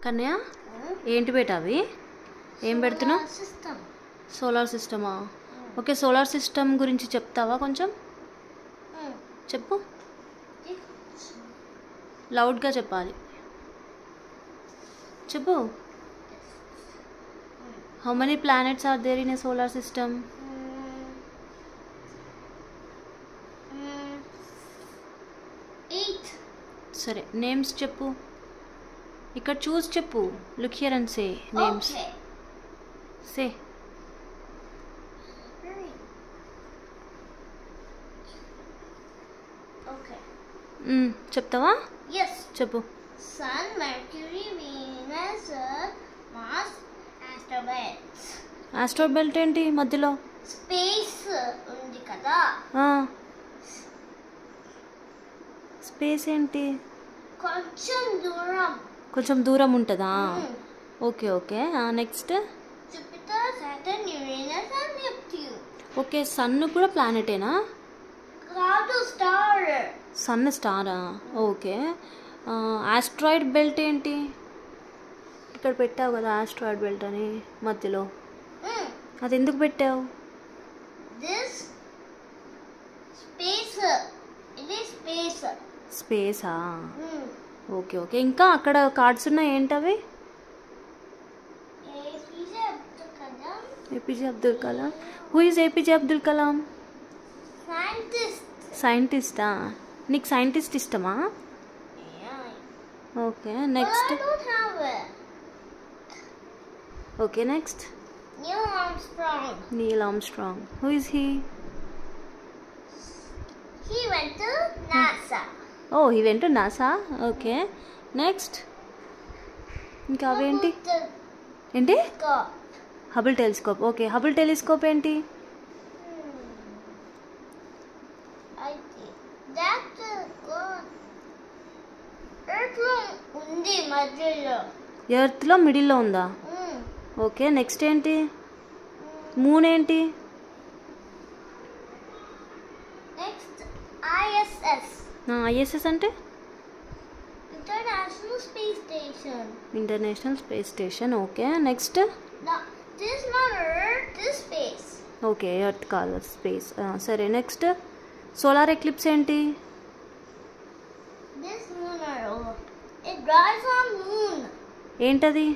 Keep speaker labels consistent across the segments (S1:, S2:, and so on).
S1: కన్యా ఏంటి బేటా అవి ఏం పెడుతున్నావు? సోలార్ సిస్టమా? ఓకే, సోలార్ సిస్టమ్ గురించి చెప్తావా కొంచెం? చెప్పు, లౌడ్గా చెప్పాలి. చెప్పు. How many planets are there in a solar system? సరే, నేమ్స్ చెప్పు. ఇక్కడ చూసి చెప్పు. Look here and say names. Say. చెప్తావా? చెప్పు.
S2: Sun, Mercury, Venus, Mars, asteroid belts.
S1: Asteroid belt ఏంటి మధ్యలో?
S2: స్పేస్ ఉంది కదా.
S1: స్పేస్ ఏంటి?
S2: కొంచెం
S1: దూరం ఉంటుందా? Okay okay. Next
S2: Jupiter, Saturn, Uranus and Neptune.
S1: Okay, sun కూడా ప్లానెటేనా?
S2: కాదు, స్టార్.
S1: సన్ స్టారా? ఓకే. ఆస్ట్రాయిడ్ బెల్ట్ ఏంటి? ఇక్కడ పెట్టావు కదా ఆస్ట్రాయిడ్ బెల్ట్ అని మధ్యలో, అది ఎందుకు పెట్టావు? స్పేసా? Okay okay. ఇంకా అక్కడ కార్డ్స్ ఉన్నాయి, ఏంటవి? ఏపీజే అబ్దుల్ కలాం. Who is APJ Abdul Kalam? సైంటిస్టా? నీకు సైంటిస్ట్ ఇష్టమా? Okay, next. Okay, next. Neil Armstrong. Who is he?
S2: He went to NASA.
S1: Oh, he went to NASA. Okay. Next. ఇంకా అవేంటి? ఏంటి? Hubble telescope. Okay, Hubble telescope ఏంటి? ఎర్త్లో మిడిల్లో ఉందా? ఓకే, నెక్స్ట్ ఏంటి? మూన్ ఏంటి? ISS అంటే international space station. Okay, next. Okay, earth కాదు, స్పేస్. సరే, నెక్స్ట్. సోలార్ ఎక్లిప్స్ ఏంటి? ఏంటది?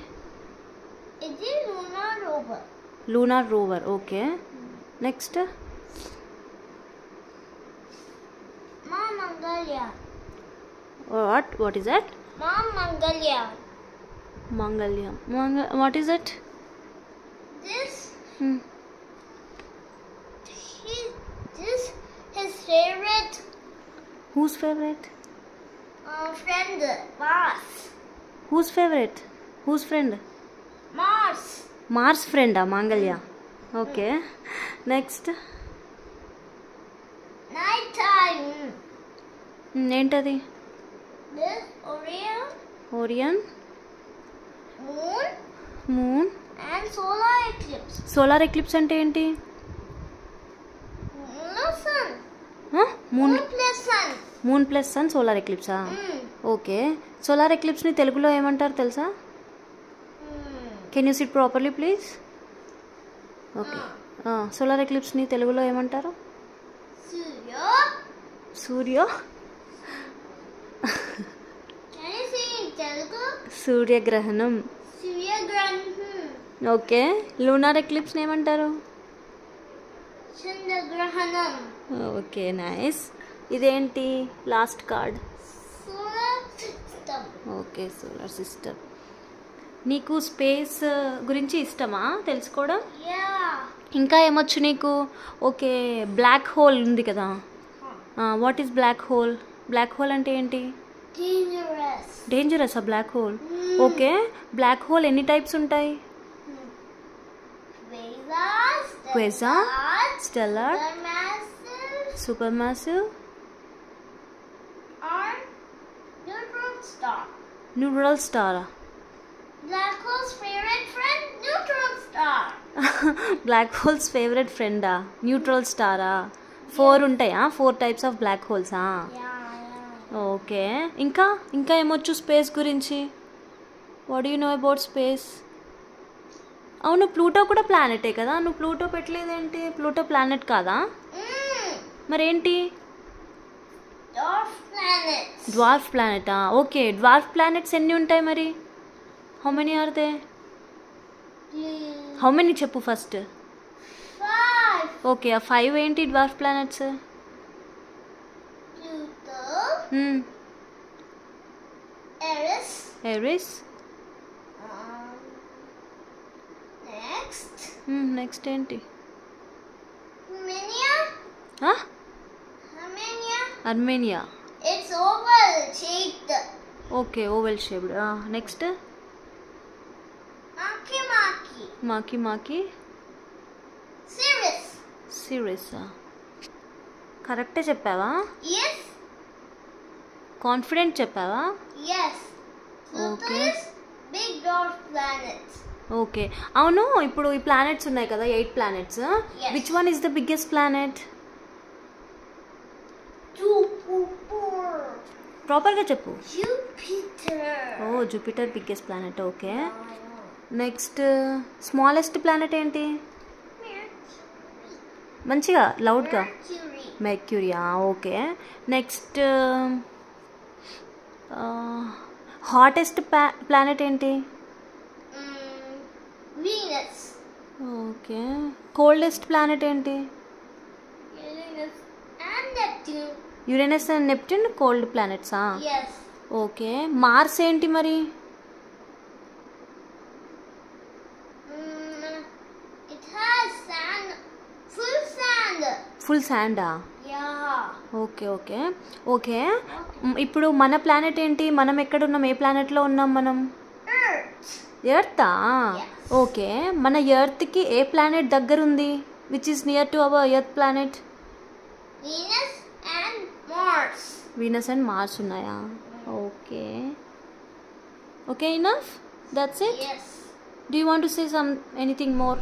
S1: Lunar rover. Okay, next. What is that?
S2: Mangalyaan.
S1: What is it?
S2: This his favorite.
S1: Whose favorite?
S2: Friend, Mars.
S1: Whose favorite? Whose friend? Mars friend, Mangalya. Okay. Next.
S2: Night time.
S1: ఏంటది? Orion. Moon.
S2: And solar eclipse.
S1: Solar eclipse అంటే ఏంటి?
S2: Moon plus sun.
S1: Moon plus sun solar ఎక్లిప్సా? Okay. Solar ఎక్లిప్స్ని తెలుగులో ఏమంటారు తెలుసా? Can you sit properly please? Okay. Solar ఎక్లిప్స్ని తెలుగులో ఏమంటారు? సూర్య. సూర్యగ్రహణం. ఓకే. లూనార్ ఎక్లిప్స్ని ఏమంటారు?
S2: చంద్రగ్రహణం.
S1: Okay, nice. ఇదేంటి last card? Okay, solar system. నీకు స్పేస్ గురించి ఇష్టమా తెలుసుకోవడం? ఇంకా ఏమొచ్చు నీకు? ఓకే, బ్లాక్ హోల్ ఉంది కదా. What is black hole? Black hole అంటే ఏంటి? Dangerous black hole. Okay, black hole ఎన్ని టైప్స్ ఉంటాయి? Quasar, stellar, super massive, neutral star.
S2: Black hole's favorite friend, neutron star.
S1: Black hole's favourite ఫ్రెండా? Neutral స్టారా? 4 ఉంటాయా? 4 types of black హోల్సా? Okay. ఇంకా ఏమొచ్చు స్పేస్ గురించి? What do you know about space? అవును, ప్లూటో కూడా ప్లానెటే కదా, నువ్వు ప్లూటో పెట్టలేదేంటి? ప్లూటో ప్లానెట్ కాదా? మరేంటి? డ్వార్ఫ్ ప్లానెటా? ఓకే, డ్వార్ఫ్ ప్లానెట్స్ ఎన్ని ఉంటాయి మరి? How many are they? How many చెప్పు ఫస్ట్. ఓకే, ఆ 5 ఏంటి డ్వార్ఫ్ ప్లానెట్స్? ఎరిస్. నెక్స్ట్ ఏంటి? అర్మేనియా.
S2: It's oval shaped.
S1: Okay, oval shaped. Next? మాకి. సిరిస్. కరెక్టే చెప్పావా?
S2: Yes.
S1: కాన్ఫిడెంట్ చెప్పావా?
S2: Yes.
S1: Okay.
S2: Big dwarf planets.
S1: Okay, అవును, ఇప్పుడు ఈ ప్లానెట్స్ ఉన్నాయి కదా, 8 planets.
S2: Yes.
S1: Which one is the biggest planet?
S2: Jupiter.
S1: ప్రాపర్గా చెప్పు.
S2: Jupiter.
S1: ఓ, Jupiter biggest planet. Okay, next smallest planet ఏంటి? మంచిగా లౌడ్గా. మెర్క్యూరియా. ఓకే, నెక్స్ట్ హాటెస్ట్ ప్లానెట్ ఏంటి?
S2: Venus.
S1: ఓకే, కోల్డెస్ట్ ప్లానెట్ ఏంటి?
S2: Uranus and Neptune.
S1: Uranus and Neptune cold ప్లానెట్సా?
S2: Yes.
S1: Okay, Mars ఏంటి మరి?
S2: It has sand. Full sand.
S1: Full శాండా?
S2: Yeah.
S1: ఓకే. ఇప్పుడు మన ప్లానెట్ ఏంటి? మనం ఎక్కడున్నాం? ఏ ప్లానెట్లో ఉన్నాం మనం?
S2: Earth.
S1: ఎర్తా?
S2: Yes.
S1: ఓకే, మన ఎర్త్కి ఏ ప్లానెట్ దగ్గర ఉంది? Which is near to our earth planet?
S2: Venus and Mars.
S1: Venus and Mars ఉన్నాయా? Okay, enough, that's it.
S2: Yes.
S1: Do you want to say anything more?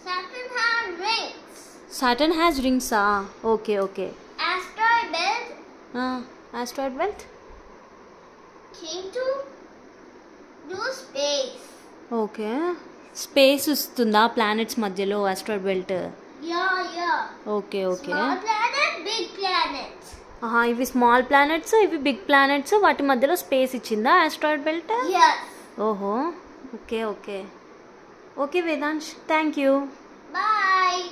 S2: Saturn has rings.
S1: Saturn has రింగ్సా? Okay.
S2: Asteroid belt
S1: asteroid belt.
S2: came to do space.
S1: Okay, space వస్తుందా planets మధ్యలో asteroid belt?
S2: Yeah.
S1: Okay.
S2: Small planet, big planets.
S1: ఇవి small planets, ఇవి big planets, వాటి మధ్యలో space ఇచ్చిందా asteroid belt?
S2: Yes.
S1: ఓహో, okay Vedansh, thank you.
S2: Bye.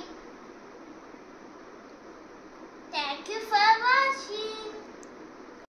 S2: Thank you for watching.